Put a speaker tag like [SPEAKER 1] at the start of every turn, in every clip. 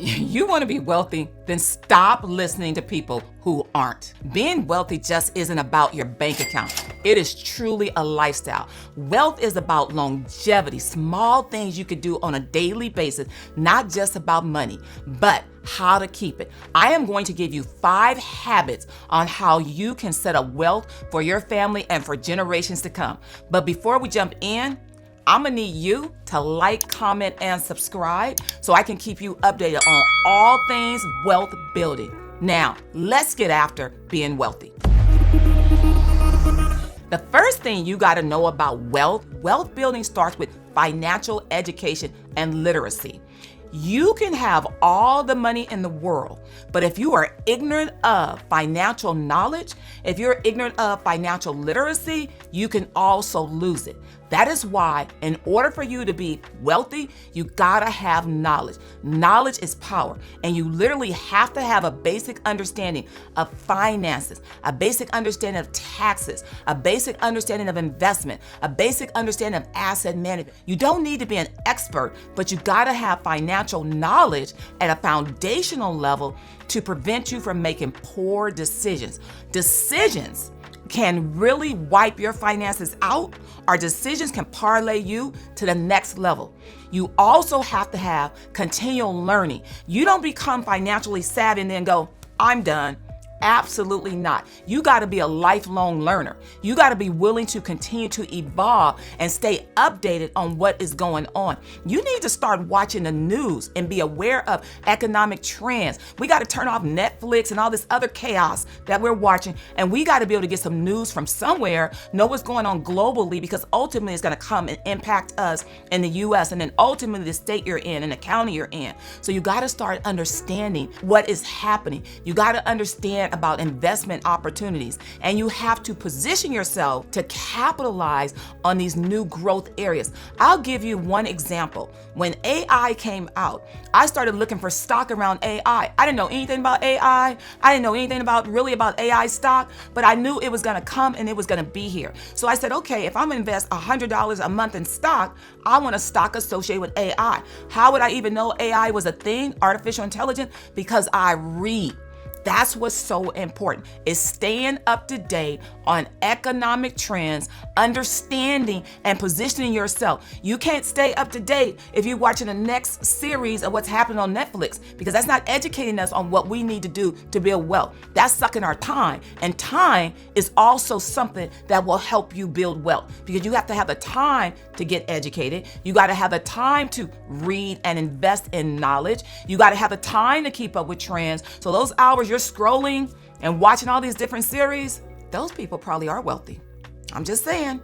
[SPEAKER 1] You want to be wealthy? Then stop listening to people who aren't. Being wealthy just isn't about your bank account. It is truly a lifestyle. Wealth is about longevity, small things you could do on a daily basis, not just about money, but how to keep it. I am going to give you 5 habits on how you can set up wealth for your family and for generations to come. But before we jump in, I'm gonna need you to like, comment, and subscribe so I can keep you updated on all things wealth building. Now, let's get after being wealthy. The first thing you gotta know about wealth building starts with financial education and literacy. You can have all the money in the world, but if you are ignorant of financial knowledge, if you're ignorant of financial literacy, you can also lose it. That is why, in order for you to be wealthy, you gotta have knowledge. Knowledge is power, and you literally have to have a basic understanding of finances, a basic understanding of taxes, a basic understanding of investment, a basic understanding of asset management. You don't need to be an expert, but you gotta have financial knowledge at a foundational level to prevent you from making poor decisions. Decisions can really wipe your finances out. Our decisions can parlay you to the next level. You also have to have continual learning. You don't become financially savvy and then go, I'm done. Absolutely not. You got to be a lifelong learner. You got to be willing to continue to evolve and stay updated on what is going on. You need to start watching the news and be aware of economic trends. We got to turn off Netflix and all this other chaos that we're watching, and we got to be able to get some news from somewhere, know what's going on globally, because ultimately it's going to come and impact us in the U.S. and then ultimately the state you're in and the county you're in. So you got to start understanding what is happening. You got to understand about investment opportunities, and you have to position yourself to capitalize on these new growth areas. I'll give you one example. When AI came out, I started looking for stock around AI. I didn't know anything about AI. I didn't know anything about AI stock, but I knew it was going to come and it was going to be here. So I said, okay, if I'm going to invest $100 a month in stock, I want a stock associated with AI. How would I even know AI was a thing, artificial intelligence? Because I read. That's what's so important, is staying up to date on economic trends, understanding and positioning yourself. You can't stay up to date if you're watching the next series of what's happening on Netflix, because that's not educating us on what we need to do to build wealth. That's sucking our time. And time is also something that will help you build wealth, because you have to have the time to get educated. You got to have the time to read and invest in knowledge. You got to have the time to keep up with trends. So those hours you're scrolling and watching all these different series, those people probably are wealthy. I'm just saying.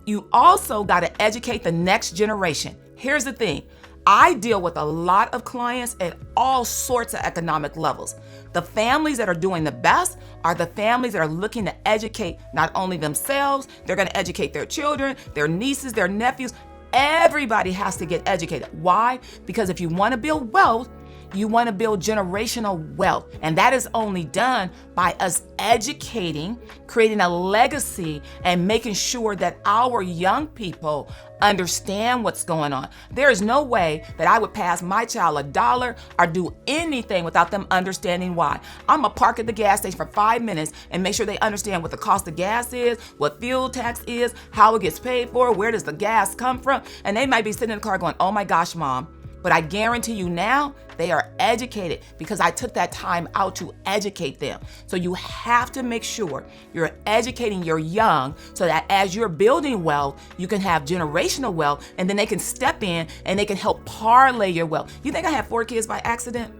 [SPEAKER 1] You also got to educate the next generation. Here's the thing. I deal with a lot of clients at all sorts of economic levels. The families that are doing the best are the families that are looking to educate not only themselves, they're going to educate their children, their nieces, their nephews. Everybody has to get educated. Why? Because if you want to build wealth, you want to build generational wealth. And that is only done by us educating, creating a legacy, and making sure that our young people understand what's going on. There is no way that I would pass my child $1 or do anything without them understanding why. I'm gonna park at the gas station for 5 minutes and make sure they understand what the cost of gas is, what fuel tax is, how it gets paid for, where does the gas come from. And they might be sitting in the car going, oh my gosh, Mom. But I guarantee you now, they are educated because I took that time out to educate them. So you have to make sure you're educating your young so that as you're building wealth, you can have generational wealth, and then they can step in and they can help parlay your wealth. You think I had 4 kids by accident?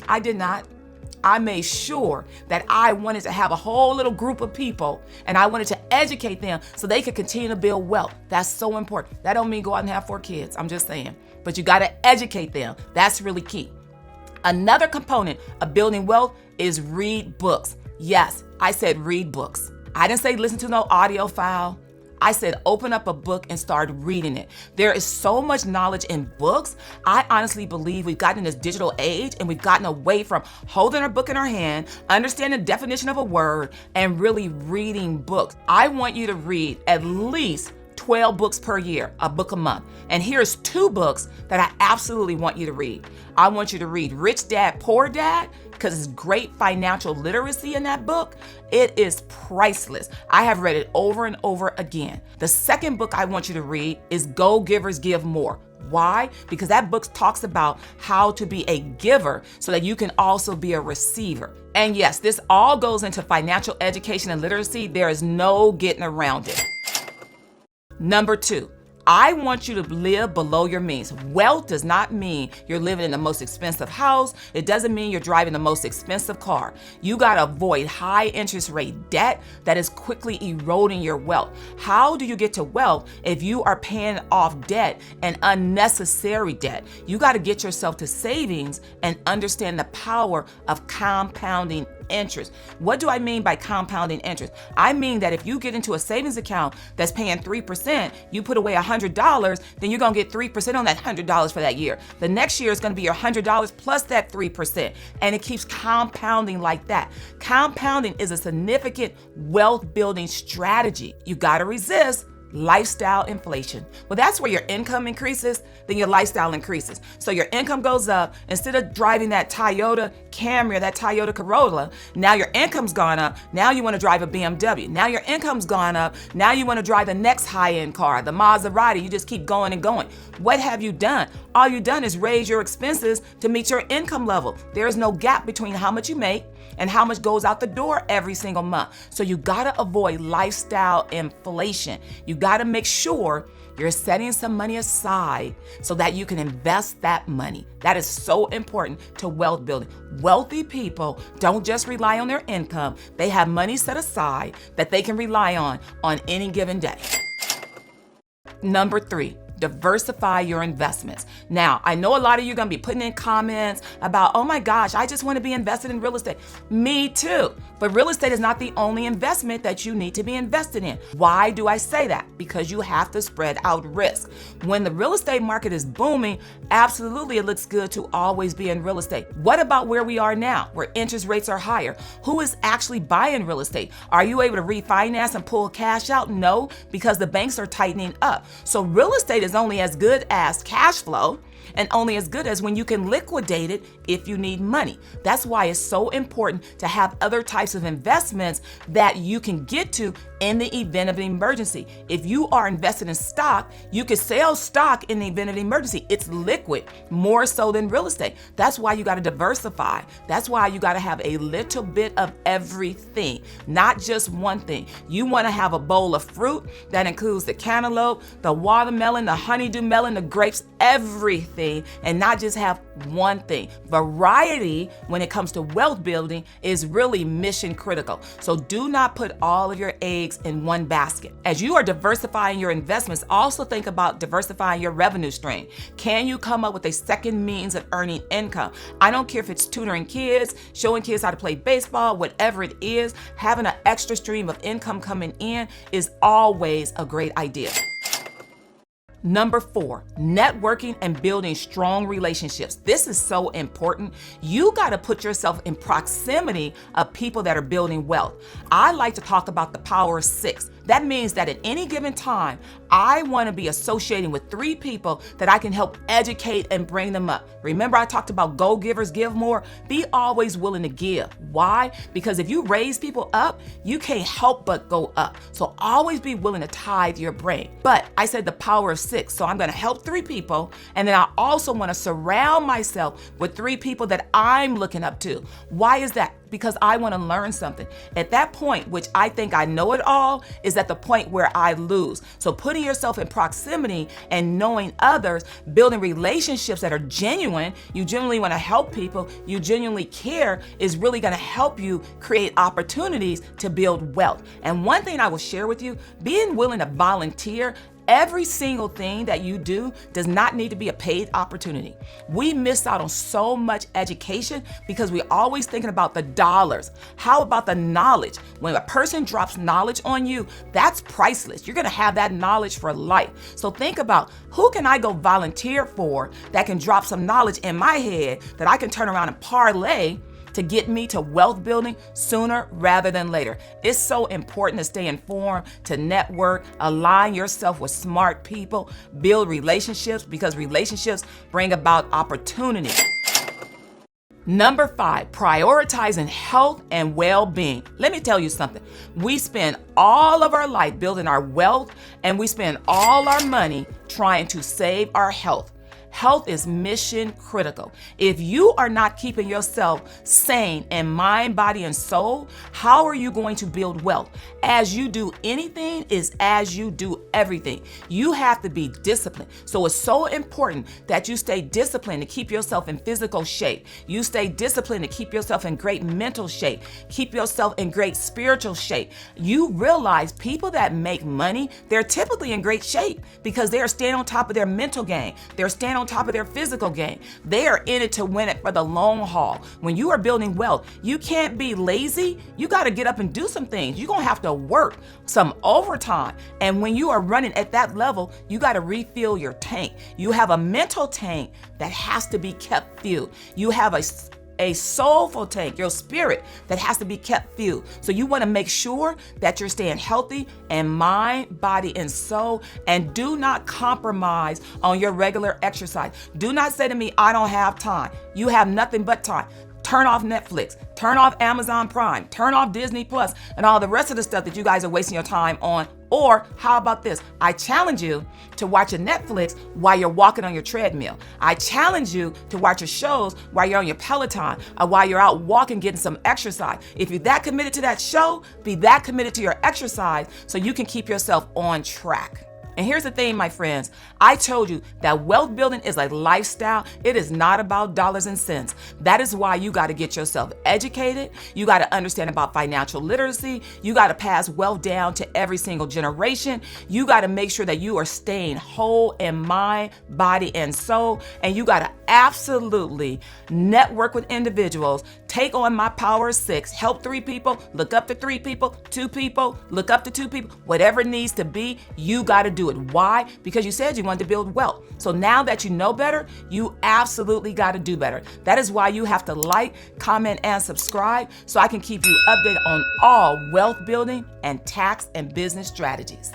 [SPEAKER 1] I did not. I made sure that I wanted to have a whole little group of people, and I wanted to educate them so they could continue to build wealth. That's so important. That don't mean go out and have 4 kids. I'm just saying. But you got to educate them. That's really key. Another component of building wealth is read books. Yes, I said read books. I didn't say listen to no audio file. I said open up a book and start reading it. There is so much knowledge in books. I honestly believe we've gotten in this digital age and we've gotten away from holding a book in our hand, understanding the definition of a word, and really reading books. I want you to read at least 12 books per year, a book a month. And here's 2 books that I absolutely want you to read. I want you to read Rich Dad, Poor Dad, because it's great financial literacy in that book. It is priceless. I have read it over and over again. The second book I want you to read is Go Givers Give More. Why? Because that book talks about how to be a giver so that you can also be a receiver. And yes, this all goes into financial education and literacy. There is no getting around it. Number 2, I want you to live below your means. Wealth does not mean you're living in the most expensive house. It doesn't mean you're driving the most expensive car. You got to avoid high interest rate debt that is quickly eroding your wealth. How do you get to wealth if you are paying off debt and unnecessary debt? You got to get yourself to savings and understand the power of compounding interest. What do I mean by compounding interest? I mean that if you get into a savings account that's paying 3%, you put away $100, then you're going to get 3% on that $100 for that year. The next year is going to be your $100 plus that 3%. And it keeps compounding like that. Compounding is a significant wealth building strategy. You got to resist lifestyle inflation. Well, that's where your income increases, then your lifestyle increases. So your income goes up. Instead of driving that Toyota Camry or that Toyota Corolla, now your income's gone up. Now you want to drive a BMW. Now your income's gone up. Now you want to drive the next high-end car, the Maserati. You just keep going and going. What have you done? All you've done is raise your expenses to meet your income level. There is no gap between how much you make and how much goes out the door every single month. So you gotta avoid lifestyle inflation. You gotta make sure you're setting some money aside so that you can invest that money. That is so important to wealth building. Wealthy people don't just rely on their income. They have money set aside that they can rely on any given day. Number 3, diversify your investments. Now, I know a lot of you are going to be putting in comments about, oh my gosh, I just want to be invested in real estate. Me too. But real estate is not the only investment that you need to be invested in. Why do I say that? Because you have to spread out risk. When the real estate market is booming, absolutely it looks good to always be in real estate. What about where we are now, where interest rates are higher? Who is actually buying real estate? Are you able to refinance and pull cash out? No, because the banks are tightening up. So real estate is only as good as cash flow and only as good as when you can liquidate it if you need money. That's why it's so important to have other types of investments that you can get to in the event of an emergency. If you are invested in stock, you can sell stock in the event of an emergency. It's liquid, more so than real estate. That's why you got to diversify. That's why you got to have a little bit of everything, not just one thing. You want to have a bowl of fruit that includes the cantaloupe, the watermelon, the honeydew melon, the grapes, everything, and not just have one thing. Variety when it comes to wealth building is really mission critical. So do not put all of your eggs in one basket. As you are diversifying your investments, also think about diversifying your revenue stream. Can you come up with a second means of earning income? I don't care if it's tutoring kids, showing kids how to play baseball, whatever it is, having an extra stream of income coming in is always a great idea. Number 4, networking and building strong relationships. This is so important. You got to put yourself in proximity of people that are building wealth. I like to talk about the power of 6. That means that at any given time, I want to be associating with 3 people that I can help educate and bring them up. Remember I talked about go givers give more? Be always willing to give. Why? Because if you raise people up, you can't help but go up. So always be willing to tithe your brain. But I said the power of 6. So I'm going to help 3 people. And then I also want to surround myself with 3 people that I'm looking up to. Why is that? Because I want to learn something. At that point, which I think I know it all, is at the point where I lose. So putting yourself in proximity and knowing others, building relationships that are genuine, you genuinely want to help people, you genuinely care, is really going to help you create opportunities to build wealth. And one thing I will share with you, being willing to volunteer. Every single thing that you do does not need to be a paid opportunity. We miss out on so much education because we're always thinking about the dollars. How about the knowledge? When a person drops knowledge on you, that's priceless. You're going to have that knowledge for life. So think about, who can I go volunteer for that can drop some knowledge in my head that I can turn around and parlay to get me to wealth building sooner rather than later. It's so important to stay informed, to network, align yourself with smart people, build relationships, because relationships bring about opportunity. Number 5, prioritizing health and well-being. Let me tell you something. We spend all of our life building our wealth, and we spend all our money trying to save our health. Health is mission critical. If you are not keeping yourself sane in mind, body, and soul, how are you going to build wealth? As you do anything is as you do everything. You have to be disciplined. So it's so important that you stay disciplined to keep yourself in physical shape. You stay disciplined to keep yourself in great mental shape. Keep yourself in great spiritual shape. You realize people that make money, they're typically in great shape because they are staying on top of their mental game. They're staying on top of their physical game. They are in it to win it for the long haul. When you are building wealth, you can't be lazy. You got to get up and do some things. You're going to have to work some overtime. And when you are running at that level, you got to refill your tank. You have a mental tank that has to be kept filled. You have a soulful tank, your spirit, that has to be kept filled. So you want to make sure that you're staying healthy in mind, body, and soul, and do not compromise on your regular exercise. Do not say to me, I don't have time. You have nothing but time. Turn off Netflix, turn off Amazon Prime, turn off Disney Plus, and all the rest of the stuff that you guys are wasting your time on. Or how about this? I challenge you to watch a Netflix while you're walking on your treadmill. I challenge you to watch your shows while you're on your Peloton or while you're out walking, getting some exercise. If you're that committed to that show, be that committed to your exercise so you can keep yourself on track. And here's the thing, my friends. I told you that wealth building is a lifestyle. It is not about dollars and cents. That is why you got to get yourself educated. You got to understand about financial literacy. You got to pass wealth down to every single generation. You got to make sure that you are staying whole in mind, body, and soul. And you got to absolutely network with individuals. Take on my power of 6. Help 3 people. Look up to 3 people. 2 people. Look up to 2 people. Whatever it needs to be, you got to do it. Why? Because you said you wanted to build wealth. So now that you know better, you absolutely got to do better. That is why you have to like, comment, and subscribe so I can keep you updated on all wealth building and tax and business strategies.